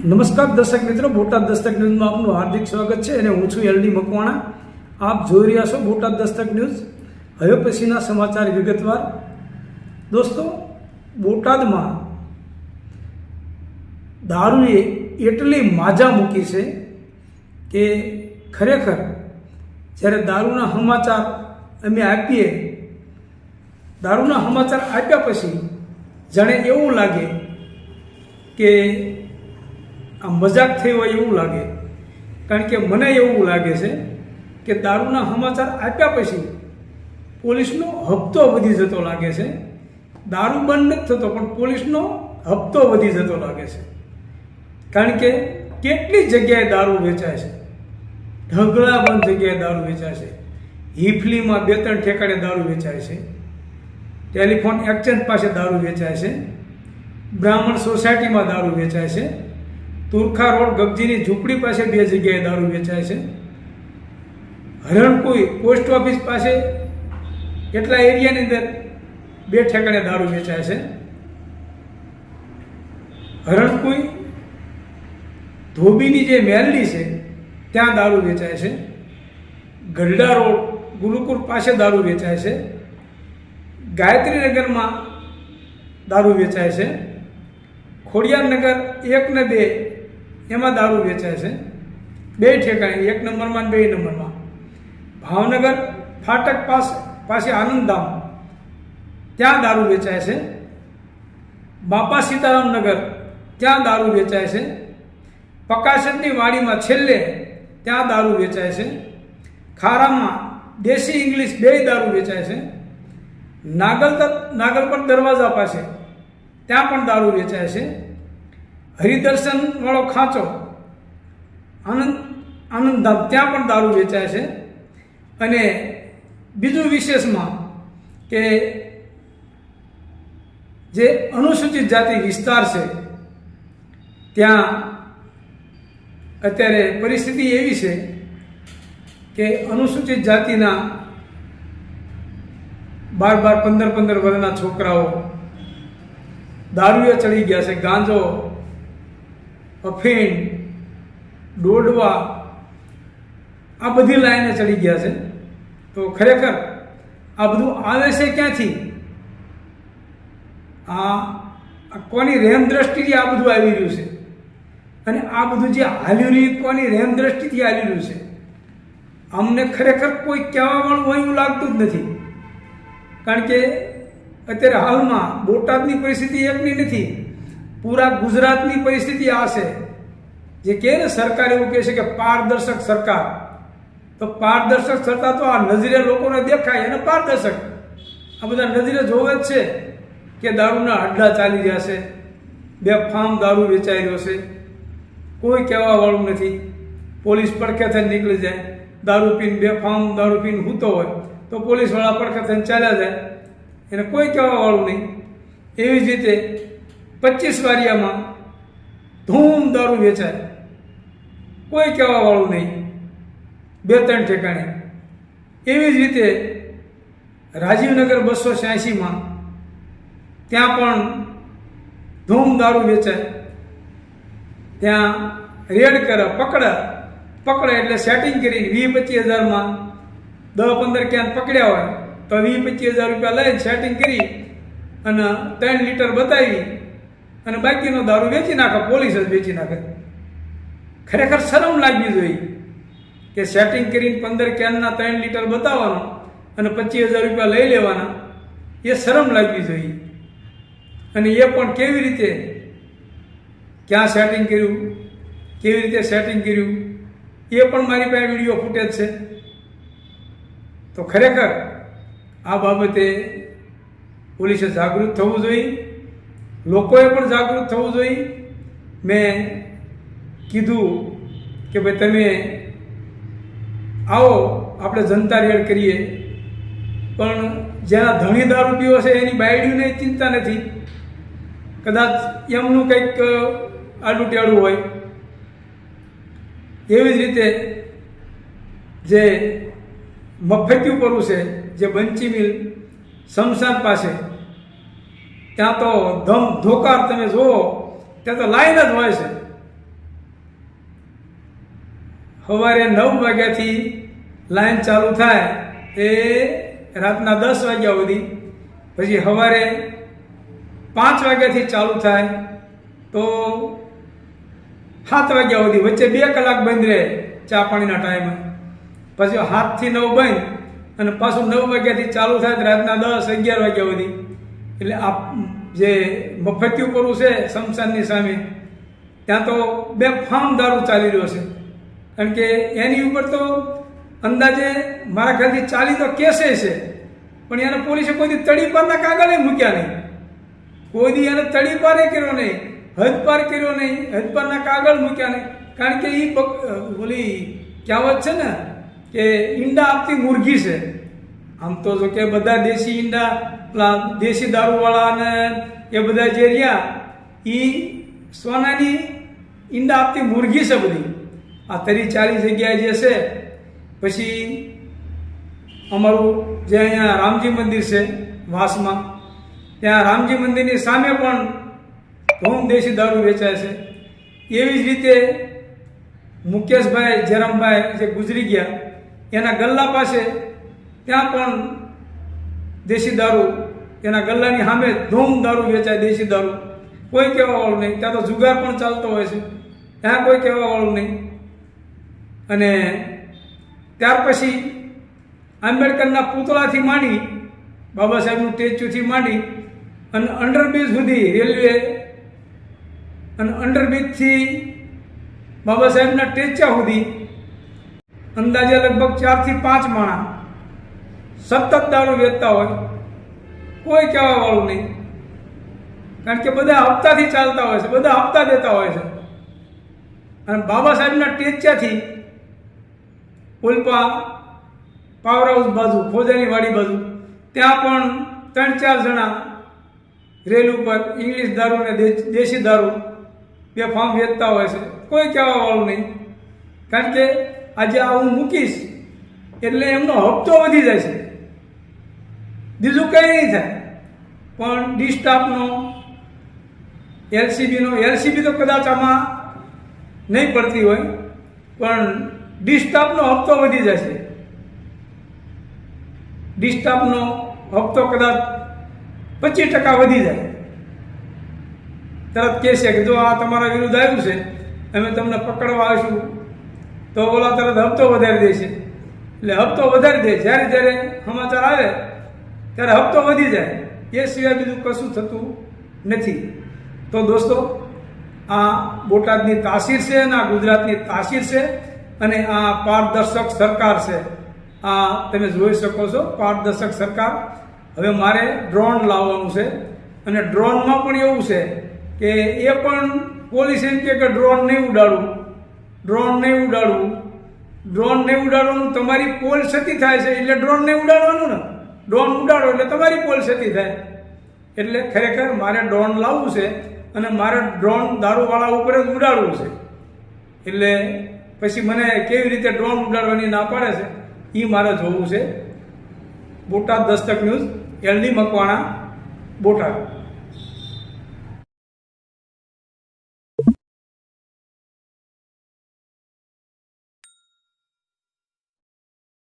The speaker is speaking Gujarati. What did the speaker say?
નમસ્કાર દર્શક મિત્રો, બોટાદ દસ્તક ન્યૂઝમાં આપનું હાર્દિક સ્વાગત છે અને હું છું એલડી મકવાણા. આપ જોઈ રહ્યા છો બોટાદ દસ્તક ન્યૂઝ. હવે પછીના સમાચાર વિગતવાર. દોસ્તો, બોટાદમાં દારૂએ એટલી માજા મૂકી છે કે ખરેખર જ્યારે દારૂના સમાચાર અમે આપીએ, દારૂના સમાચાર આપ્યા પછી જાણે એવું લાગે કે આ મજાક થઈ હોય એવું લાગે. કારણ કે મને એવું લાગે છે કે દારૂના સમાચાર આપ્યા પછી પોલીસનો હપ્તો વધી જતો લાગે છે. દારૂ બંધ નથી થતો પણ પોલીસનો હપ્તો વધી જતો લાગે છે. કારણ કે કેટલી જગ્યાએ દારૂ વેચાય છે, ઢગલાબંધ જગ્યાએ દારૂ વેચાય છે. હિફલીમાં 2-3 ઠેકાણે દારૂ વેચાય છે, ટેલિફોન એક્સચેન્જ પાસે દારૂ વેચાય છે, બ્રાહ્મણ સોસાયટીમાં દારૂ વેચાય છે, તુરખા રોડ ગગજીની ઝૂંપડી પાસે 2 જગ્યાએ દારૂ વેચાય છે, હરણકુઈ પોસ્ટ ઓફિસ પાસે એટલા એરિયાની અંદર 2 ઠેકાણે દારૂ વેચાય છે. હરણકુઈ ધોબીની જે મેલડી છે ત્યાં દારૂ વેચાય છે, ગઢડા રોડ ગુરુકુળ પાસે દારૂ વેચાય છે, ગાયત્રીનગરમાં દારૂ વેચાય છે, ખોડિયારનગર 1 ને 2 એમાં દારૂ વેચાય છે, 2 ઠેકાણે, 1 નંબરમાં અને 2 નંબરમાં. ભાવનગર ફાટક પાસે આનંદધામ ત્યાં દારૂ વેચાય છે, બાપા સીતારામનગર ત્યાં દારૂ વેચાય છે, પકાશનની વાડીમાં છેલ્લે ત્યાં દારૂ વેચાય છે, ખારામાં દેશી ઇંગ્લિશ 2 દારૂ વેચાય છે, નાગલપર દરવાજા પાસે ત્યાં પણ દારૂ વેચાય છે, હરિદર્શન વાળો ખાંચો આનંદધામ ત્યાં પણ દારૂ વેચાય છે. અને બીજું વિશેષમાં કે જે અનુસૂચિત જાતિ વિસ્તાર છે ત્યાં અત્યારે પરિસ્થિતિ એવી છે કે અનુસૂચિત જાતિના 12-15 વર્ષના છોકરાઓ દારૂએ ચડી ગયા છે. ગાંજો, અફીણ, ડોડવા આ બધી લાઈને ચડી ગયા છે. તો ખરેખર આ બધું આવે છે ક્યાંથી? આ કોની રહેમ દ્રષ્ટિથી આ બધું આવી રહ્યું છે? અને આ બધું જે હાલ્યું રહ્યું કોની રહેમ દ્રષ્ટિથી હાલી રહ્યું છે? અમને ખરેખર કોઈ કહેવાવાળું હોય એવું લાગતું જ નથી. કારણ કે અત્યારે હાલમાં બોટાદની પરિસ્થિતિ એકની નથી, પૂરા ગુજરાતની પરિસ્થિતિ આ છે. જે કહે ને સરકાર એવું કહે છે કે પારદર્શક સરકાર, તો પારદર્શક સરકાર તો આ નજરે લોકોને દેખાય અને પારદર્શક આ બધા નજરે જોવે જ છે કે દારૂના અડ્ડા ચાલી રહ્યા છે, બેફામ દારૂ વેચાઈ રહ્યો છે, કોઈ કહેવાવાળું નથી. પોલીસ પડખે થઈને નીકળી જાય, દારૂ પીને બેફામ દારૂ પીને સૂતો હોય તો પોલીસવાળા પડખે થઈને ચાલ્યા જાય, એને કોઈ કહેવાવાળું નહીં. એવી જ રીતે 25 વારિયામાં ધૂમ દારૂ વેચાય, કોઈ કહેવાવાળું નહીં, 2-3 ઠેકાણે. એવી જ રીતે રાજીવનગર 286માં ત્યાં પણ ધૂમ દારૂ વેચાય. ત્યાં રેડ કરે, પકડે એટલે સેટિંગ કરીને 20-25 હજારમાં 10-15 ક્યાંક પકડ્યા હોય તો 20-25 હજાર રૂપિયા લઈને સેટિંગ કરી અને 3 લીટર બતાવી અને બાકીનો દારૂ વેચી નાખે, પોલીસ જ વેચી નાખે. ખરેખર શરમ લાગવી જોઈએ કે સેટિંગ કરીને 15 કેનના 3 લીટર બતાવવાનો અને 25,000 રૂપિયા લઈ લેવાના, એ શરમ લાગવી જોઈએ. અને એ પણ કેવી રીતે, ક્યાં સેટિંગ કર્યું, કેવી રીતે સેટિંગ કર્યું, એ પણ મારી પાસે વિડીયો ફૂટેજ છે. તો ખરેખર આ બાબતે પોલીસે જાગૃત થવું જોઈએ, લોકોએ પણ જાગૃત થવું જોઈએ. મેં કીધું કે ભાઈ તમે આવો આપણે જનતા રેડ કરીએ, પણ જેના ધણી દારૂ પીવો છે એની બાયડીઓને ચિંતા નથી. કદાચ એમનું કંઈક આડું ટેડું હોય. એવી જ રીતે જે મફતી ઉપરનું છે, જે બંચી મિલ શમશાન પાસે, ત્યાં તો ધોકાર તમે જુઓ ત્યાં તો લાઈન જ હોય છે. સવારે 9 વાગ્યાથી લાઈન ચાલુ થાય એ રાતના 10 વાગ્યા સુધી, પછી સવારે 5 વાગ્યાથી ચાલુ થાય તો 7 વાગ્યા સુધી, વચ્ચે 2 કલાક બંધ રહે ચા પાણીના ટાઈમે, પછી 7 થી 9 બંધ અને પાછું 9 વાગ્યાથી ચાલુ થાય તો રાતના 10, 11 વાગ્યા સુધી. એટલે આ જે મફતિયું કરવું છે શમશાનની સામે, ત્યાં તો બેફામ દારૂ ચાલી રહ્યો છે. કારણ કે એની ઉપર તો અંદાજે મારા ખ્યાલથી 40 તો કેસે છે, પણ એને પોલીસે કોઈ દી તડીપારના કાગળે મૂક્યા નહીં, કોઈ દી એને તડીપાર કર્યો નહીં, હદપાર કર્યો નહીં, હદપારના કાગળ મૂક્યા નહીં. કારણ કે એ ઓલી કહેવત છે ને કે ઈંડા આપતી મુરઘી છે. આમ તો જો કે બધા દેશી ઈંડા, પેલા દેશી દારૂવાળા અને એ બધા જે રહ્યા એ સોનાની ઈંડા આપતી મુરઘી છે બધી. આ 40 જગ્યાએ જે છે. પછી અમારું જે અહીંયા રામજી મંદિર છે વાસમાં, ત્યાં રામજી મંદિરની સામે પણ ધૂમ દેશી દારૂ વેચાય છે. એવી જ રીતે મુકેશભાઈ જયરામભાઈ જે ગુજરી ગયા એના ગલ્લા પાસે ત્યાં પણ દેશી દારૂ, એના ગલ્લાની સામે ધૂમ દારૂ વેચાય, દેશી દારૂ. કોઈ કહેવાવાળું નહીં. ત્યાં તો જુગાર પણ ચાલતો હોય છે, ત્યાં કોઈ કહેવાવાળું નહીં. અને ત્યાર પછી આંબેડકરના પૂતળાથી માંડી, બાબા સાહેબનું સ્ટેચ્યુથી માંડી અને અંડરબ્રિજ સુધી રેલવે, અને અંડરબ્રિજથી બાબા સાહેબના ટેચા સુધી અંદાજે લગભગ 4 થી 5 માણસ સતત દારૂ વેચતા હોય, કોઈ કહેવાવાળું નહીં. કારણ કે બધા હપ્તાથી ચાલતા હોય છે, બધા હપ્તા દેતા હોય છે. અને બાબા સાહેબના ટેચાથી ઓલપા પાવર હાઉસ બાજુ, ફોજાની વાડી બાજુ, ત્યાં પણ 3-4 જણા રેલ ઉપર ઇંગ્લિશ દારૂ ને દેશી દારૂ બેફામ વેચતા હોય છે, કોઈ કહેવાવાળું નહીં. કારણ કે આજે આ હું મૂકીશ એટલે એમનો હપ્તો વધી જાય છે, બીજું કંઈ નહીં થાય. પણ ડી સ્ટાફનો, એલસીબી તો કદાચ આમાં નહીં પડતી હોય, પણ ડી સ્ટાફનો હપ્તો વધી જશે. ડી સ્ટાફનો હપ્તો કદાચ 25% વધી જાય. તરત કહેશે કે જો આ તમારા વિરુદ્ધ આવ્યું છે, અમે તમને પકડવા આવીશું, તો ઓલા તરત હપ્તો વધારી દેશે. એટલે હપ્તો વધારી દે, જ્યારે જ્યારે સમાચાર આવે ત્યારે હપ્તો વધી જાય. એ સિવાય બીજું કશું થતું નથી. તો દોસ્તો, આ બોટાદની તાસીર છે અને આ ગુજરાતની તાસીર છે, અને આ પારદર્શક સરકાર છે. આ તમે જોઈ શકો છો, પારદર્શક સરકાર. હવે મારે ડ્રોન લાવવાનું છે, અને ડ્રોનમાં પણ એવું છે કે એ પણ પોલીસ એમ કે ડ્રોન નહીં ઉડાડવું, ડ્રોન નહીં ઉડાડવું, ડ્રોન નહીં ઉડાડવાનું. તમારી પોલ ક્ષતિ થાય છે એટલે ડ્રોન નહીં ઉડાડવાનું ને. ડ્રોન ઉડાડો એટલે તમારી પોલ ક્ષતિ થાય. એટલે ખરેખર મારે ડ્રોન લાવવું છે, અને મારે ડ્રોન દારૂવાળા ઉપર જ ઉડાડવું છે. એટલે પછી મને કેવી રીતે ડ્રોન ઉડાડવાની ના પાડે છે એ મારે જોવું છે. Botad Dastak news, LD Makwana, Botad.